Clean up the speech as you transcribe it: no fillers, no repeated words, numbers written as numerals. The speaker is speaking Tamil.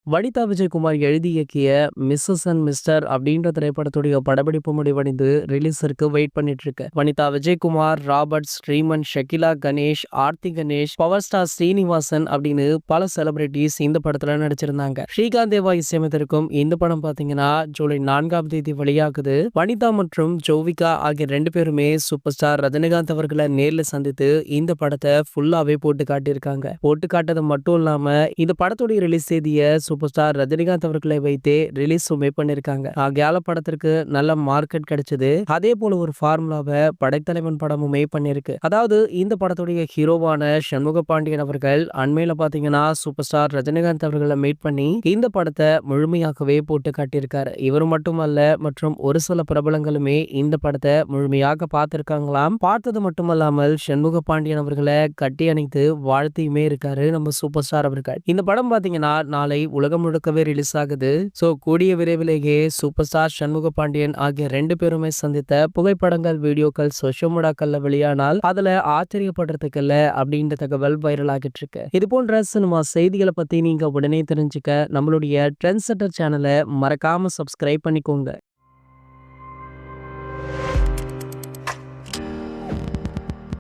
வனிதா விஜயகுமார் எழுதி இயக்கிய மிஸ்ஸஸ் அண்ட் மிஸ்டர் அப்படின்ற திரைப்படத்துடைய படப்பிடிப்பு முடிவடைந்து ரிலீஸிற்கு வெயிட் பண்ணிட்டு இருக்கு. Vanitha Vijayakumar, Robert, Sriman, Shakila Ganesh, Aarthi Ganesh, power star Srinivasan அப்படின்னு பல செலிபிரிட்டிஸ் இந்த படத்துல நடிச்சிருந்தாங்க. ஸ்ரீகாந்த் தேவா இசையமைத்திருக்கும் இந்த படம் பாத்தீங்கன்னா ஜூலை 4ஆம் தேதி வெளியாகுது. வனிதா மற்றும் ஜோவிகா ஆகிய 2 பேருமே சூப்பர் ஸ்டார் ரஜினிகாந்த் அவர்களை நேர்ல சந்தித்து இந்த படத்தை ஃபுல்லாவே போட்டு காட்டியிருக்காங்க. போட்டு காட்டது மட்டும் இல்லாம இந்த படத்துடைய ரிலீஸ் தேதியை சூப்பர் ஸ்டார் ரஜினிகாந்த் அவர்களை வைத்தே ரிலீஸுமே பண்ணிருக்காங்க. ஆகையால படத்திற்கு நல்ல மார்க்கெட் கிடைச்சது. அதே போல ஒரு ஃபார்முலாவை படைத்தலைவன் படமுமே பண்ணிருக்கு. அதாவது இந்த படத்துடைய ஹீரோவான சண்முக பாண்டியன் அவர்கள் அண்மையில பாத்தீங்கன்னா சூப்பர் ஸ்டார் ரஜினிகாந்த் அவர்களை மீட் பண்ணி இந்த படத்தை முழுமையாகவே போட்டு காட்டியிருக்காரு. இவர் மட்டுமல்ல மற்றும் ஒரு சில பிரபலங்களுமே இந்த படத்தை முழுமையாக பார்த்திருக்காங்களாம். பார்த்தது மட்டுமல்லாமல் சண்முக பாண்டியன் அவர்களை கட்டி அணைத்து வாழ்த்தியுமே இருக்காரு நம்ம சூப்பர் ஸ்டார் அவர்கள். இந்த படம் பாத்தீங்கன்னா நாளை உலகம் முழுக்கவே ரிலீஸ் ஆகுது. சோ கூடிய விரைவிலேயே சூப்பர் ஸ்டார் சண்முக பாண்டியன் ஆகிய 2 பேருமே சந்தித்த புகைப்படங்கள், வீடியோக்கள் சோஷியல் மீடியாக்கள்ல வெளியானால் அதுல ஆச்சரியப்படுறதுக்கு இல்ல அப்படின்ற தகவல் வைரல் ஆகிட்டு இருக்கு. இது போன்ற சினிமா செய்திகளை பத்தி நீங்க உடனே தெரிஞ்சுக்க நம்மளுடைய ட்ரெண்ட் செட்டர் சேனலை மறக்காம சப்ஸ்கிரைப் பண்ணிக்கோங்க.